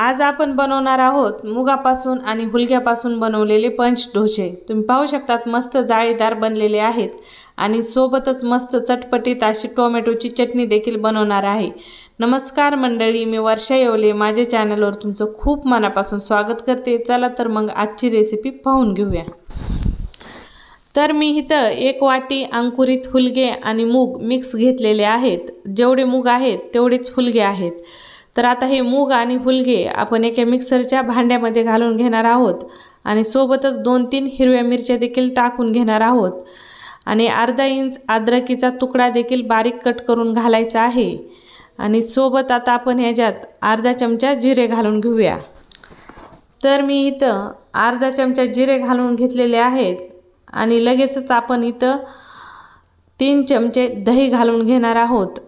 आज आपण बनवणार आहोत मुगापासून आणि हुलग्यापासून बनवलेले पंच डोसे। तुम्ही पाहू शकतात मस्त जाळीदार बनलेले आहेत आणि सोबतच मस्त चटपटीत अशी टोमॅटोची चटणी देखील बनवणार आहे। नमस्कार मंडळी, मी वर्षा येवले माझ्या चॅनलवर तुमचं खूप मनापासून स्वागत करते। चला तर मग आजची रेसिपी पाहून घेऊया। तर मी इथं 1 वाटी अंकुरित हुलगे आणि मूग मिक्स घेतलेले आहेत। जेवढे मूग आहेत तेवढेच हुलगे आहेत। तर आता हे मूग आणि हुलगे आपण एका मिक्सरच्या भांड्यामध्ये घालून घेणार आहोत आणि सोबतच 2-3 हिरव्या मिरच्या देखील टाकून घेणार आहोत आणि अर्धा इंच अद्रकीचा तुकडा देखील बारीक कट करून घालायचा आहे आणि सोबत आता आपण ह्याच्यात अर्धा चमचा जिरे घालून घेऊया। तर मी इथं अर्धा चमचा जिरे घालून घेतलेले आहेत आणि लगेचच आपण इथं 3 चमचे दही घालून घेणार आहोत।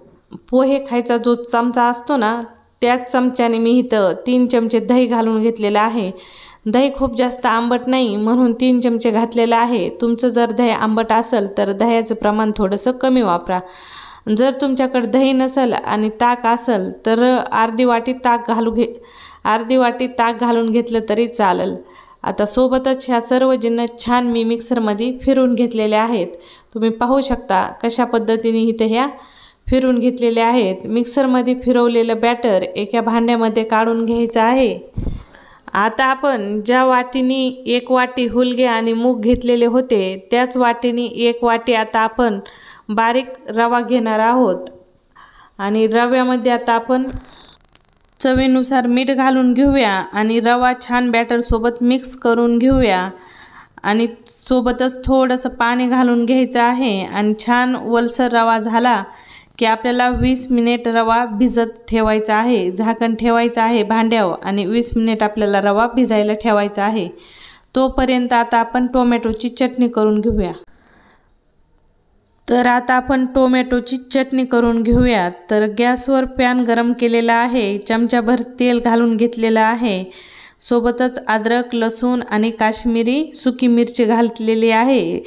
पोहे खायचा जो चमचा असतो ना त्याच चमच्याने मी इथं 3 चमचे दही घालून घेतलेलं आहे। दही खूप जास्त आंबट नाही म्हणून 3 चमचे घातलेलं आहे। तुमचं जर दही आंबट असेल तर दह्याचं प्रमाण थोडंसं कमी वापरा। जर तुमच्याकडे दही नसेल आणि ताक असेल तर अर्धी वाटी ताक घालून घेतलं तरी चालेल। आता सोबतच ह्या सर्व जिन्नस छान मी मिक्सरमध्ये फिरवून घेतलेले आहेत। तुम्ही पाहू शकता कशा पद्धतीने इथे ह्या फिरवून घेतलेले आहेत। मिक्सरमध्ये फिरवलेलं बॅटर एका भांड्यामध्ये काढून घ्यायचं आहे। आता आपण ज्या वाटीने 1 वाटी हुलगे आणि मूग घेतलेले होते त्याच वाटीने 1 वाटी आता आपण बारीक रवा घेणार आहोत आणि रव्यामध्ये आता आपण चवीनुसार मीठ घालून घेऊया आणि रवा छान बॅटर सोबत मिक्स करून घेऊया आणि सोबतच थोडंसं पाणी घालून घ्यायचं आहे आणि छान ओलसर रवा झाला की आपल्याला 20 मिनिट रवा भिजत ठेवायचा आहे। झाकण ठेवायचं आहे भांड्यावर आणि 20 मिनिट आपल्याला रवा भिजायला ठेवायचा आहे। तोपर्यंत आता आपण टोमॅटोची चटणी करून घेऊया। तर आता आपण टोमॅटोची चटणी करून घेऊया। तर गॅसवर पॅन गरम केलेला आहे, चमचाभर तेल घालून घेतलेलं आहे, सोबतच अद्रक, लसूण आणि काश्मीरी सुकी मिरची घातलेली आहे।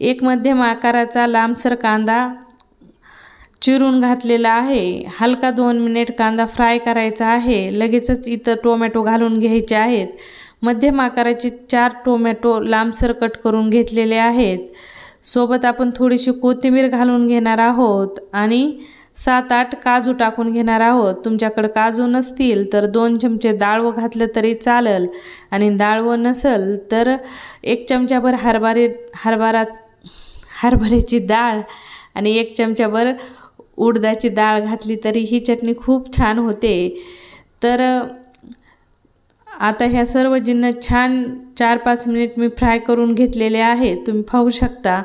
एक मध्यम आकाराचा लांबसर कांदा चिरून घातलेला आहे। हलका 2 मिनिट कांदा फ्राय करायचा आहे। लगेचच इथं टोमॅटो घालून घ्यायचे आहेत। मध्यम आकाराचे 4 टोमॅटो लांबसर कट करून घेतलेले आहेत। सोबत आपण थोडीशी कोथिंबीर घालून घेणार आहोत आणि 7-8 काजू टाकून घेणार आहोत। तुमच्याकडे काजू नसतील तर 2 चमचे डाळवं घातलं तरी चालेल आणि डाळवं नसेल तर 1 चमचाभर हरभऱ्याची डाळ आणि 1 चमचाभर उडदाची डाळ घातली तरी ही चटणी खूप छान होते। तर आता ह्या सर्व जिन्नस छान 4-5 मिनिट मी फ्राय करून घेतलेले आहेत, तुम्ही पाहू शकता।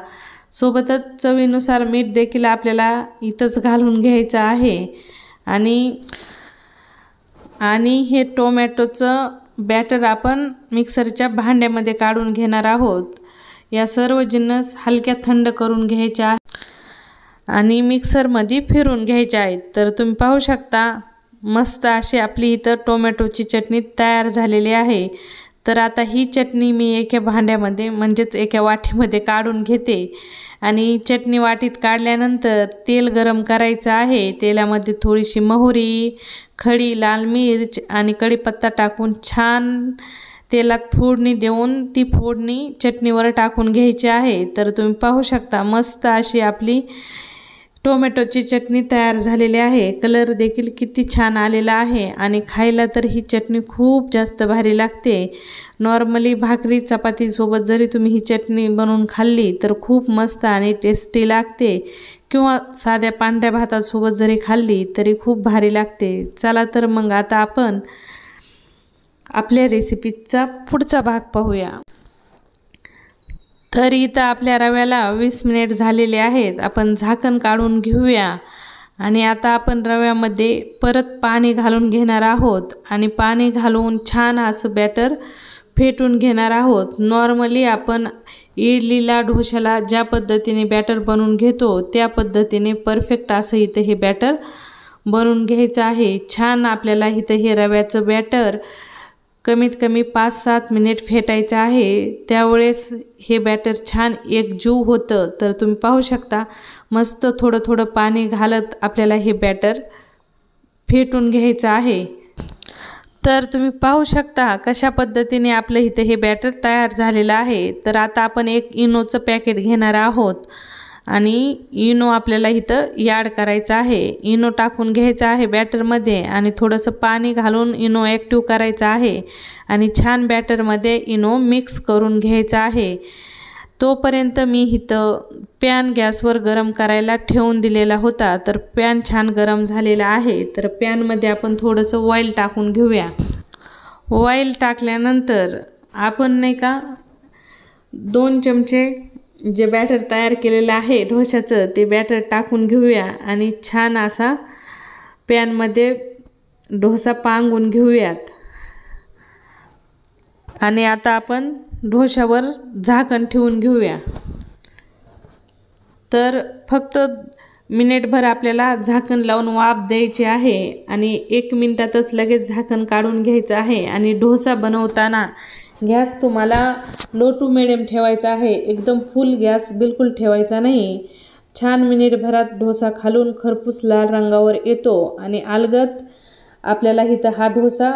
सोबतच चवीनुसार मीठ देखील आपल्याला इथंच घालून घ्यायचं आहे आणि हे टोमॅटोचं बॅटर आपण मिक्सरच्या भांड्यामध्ये काढून घेणार आहोत। या सर्व जिन्नस हलक्या थंड करून घ्यायचे आहेत आणि मिक्सरमध्ये फिरून घ्यायचे आहेत। तर तुम्ही पाहू शकता मस्त अशी आपली इथं टोमॅटोची चटणी तयार झालेली आहे। तर आता ही चटणी मी एका भांड्यामध्ये म्हणजेच एका वाटीमध्ये काढून घेते आणि चटणी वाटीत काढल्यानंतर तेल गरम करायचं आहे। तेलामध्ये थोडीशी मोहरी, खडी लाल मिर्च आणि कढीपत्ता टाकून छान तेलात फोडणी देऊन ती फोडणी चटणीवर टाकून घ्यायची आहे। तर तुम्ही पाहू शकता मस्त अशी आपली टोमॅटोची चटणी तयार झालेली आहे। कलर देखील किती छान आलेला आहे आणि खायला तर ही चटणी खूप जास्त भारी लागते। नॉर्मली भाकरी चपाती सोबत जरी तुम्ही ही चटणी बनवून खाल्ली तर खूप मस्त आणि टेस्टी लागते किंवा साध्या पांढऱ्या भातासोबत जरी खाल्ली तरी खूप भारी लागते। चला तर मग आता आपण आपल्या रेसिपीचा पुढचा भाग पाहूया। तर इथं आपल्या रव्याला 20 मिनिट झालेले आहेत। आपण झाकण काढून घेऊया आणि आता आपण रव्यामध्ये परत पाणी घालून घेणार आहोत आणि पाणी घालून छान असं बॅटर फेटून घेणार आहोत। नॉर्मली आपण इडलीला डोश्याला ज्या पद्धतीने बॅटर बनवून घेतो त्या पद्धतीने परफेक्ट असं इथं हे बॅटर बनवून घ्यायचं आहे। छान आपल्याला इथं हे रव्याचं बॅटर कमीत कमी 5-7 मिनिट फेटायचं आहे, त्यावेळेस हे बॅटर छान एकजीव होतं। तर तुम्ही पाहू शकता मस्त थोडं थोडं पाणी घालत आपल्याला हे बॅटर फेटून घ्यायचं आहे। तर तुम्ही पाहू शकता कशा पद्धतीने आपलं इथे हे बॅटर तयार झालेलं आहे। तर आता आपण एक इनोचं पॅकेट घेणार आहोत आणि इनो आपल्याला इथं ॲड करायचं आहे। इनो टाकून घ्यायचं आहे बॅटरमध्ये आणि थोडंसं पाणी घालून इनो ॲक्टिव्ह करायचं आहे आणि छान बॅटरमध्ये इनो मिक्स करून घ्यायचं आहे। तोपर्यंत मी इथं पॅन गॅसवर गरम करायला ठेवून दिलेला होता। तर पॅन छान गरम झालेला आहे। तर पॅनमध्ये आपण थोडंसं ऑइल टाकून घेऊया। ऑइल टाकल्यानंतर आपण नाही का 2 चमचे जे बॅटर तयार केलेलं आहे ढोशाचं ते बॅटर टाकून घेऊया आणि छान असा पॅनमध्ये डोसा पांगून घेऊयात। आणि आता आपण ढोशावर झाकण ठेवून घेऊया। तर फक्त मिनिटभर आपल्याला झाकण लावून वाफ द्यायची आहे आणि 1 मिनिटातच लगेच झाकण काढून घ्यायचं आहे। आणि डोसा बनवताना गॅस तुम्हाला लो टू मिडियम ठेवायचा आहे, एकदम फुल गॅस बिलकुल ठेवायचा नाही। छान मिनिटभरात डोसा खालून खरपूस लाल रंगावर येतो आणि अलगद आपल्याला इथं हा डोसा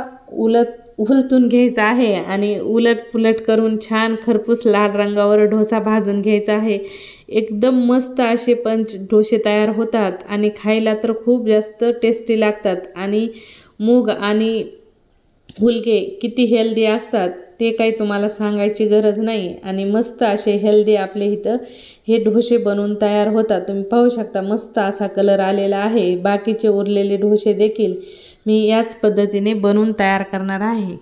उलटून घ्यायचा आहे आणि उलट पुलट करून छान खरपूस लाल रंगावर डोसा भाजून घ्यायचा आहे। एकदम मस्त असे पंच डोसे तयार होतात आणि खायला तर खूप जास्त टेस्टी लागतात। आणि मूग आणि हुलगे किती हेल्दी असतात ते काही तुम्हाला सांगायची गरज नाही। आणि मस्त असे हेल्दी आपले इथं हे डोसे बनवून तयार होतात। तुम्ही पाहू शकता मस्त असा कलर आलेला आहे। बाकीचे उरलेले डोसे देखील मी याच पद्धतीने बनवून तयार करणार आहे।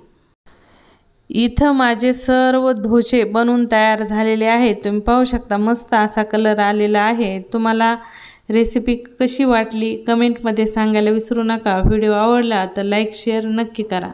इथं माझे सर्व डोसे बनवून तयार झालेले आहेत। तुम्ही पाहू शकता मस्त असा कलर आलेला आहे। तुम्हाला रेसिपी कशी वाटली कमेंटमध्ये सांगायला विसरू नका। व्हिडिओ आवडला तर लाईक शेअर नक्की करा।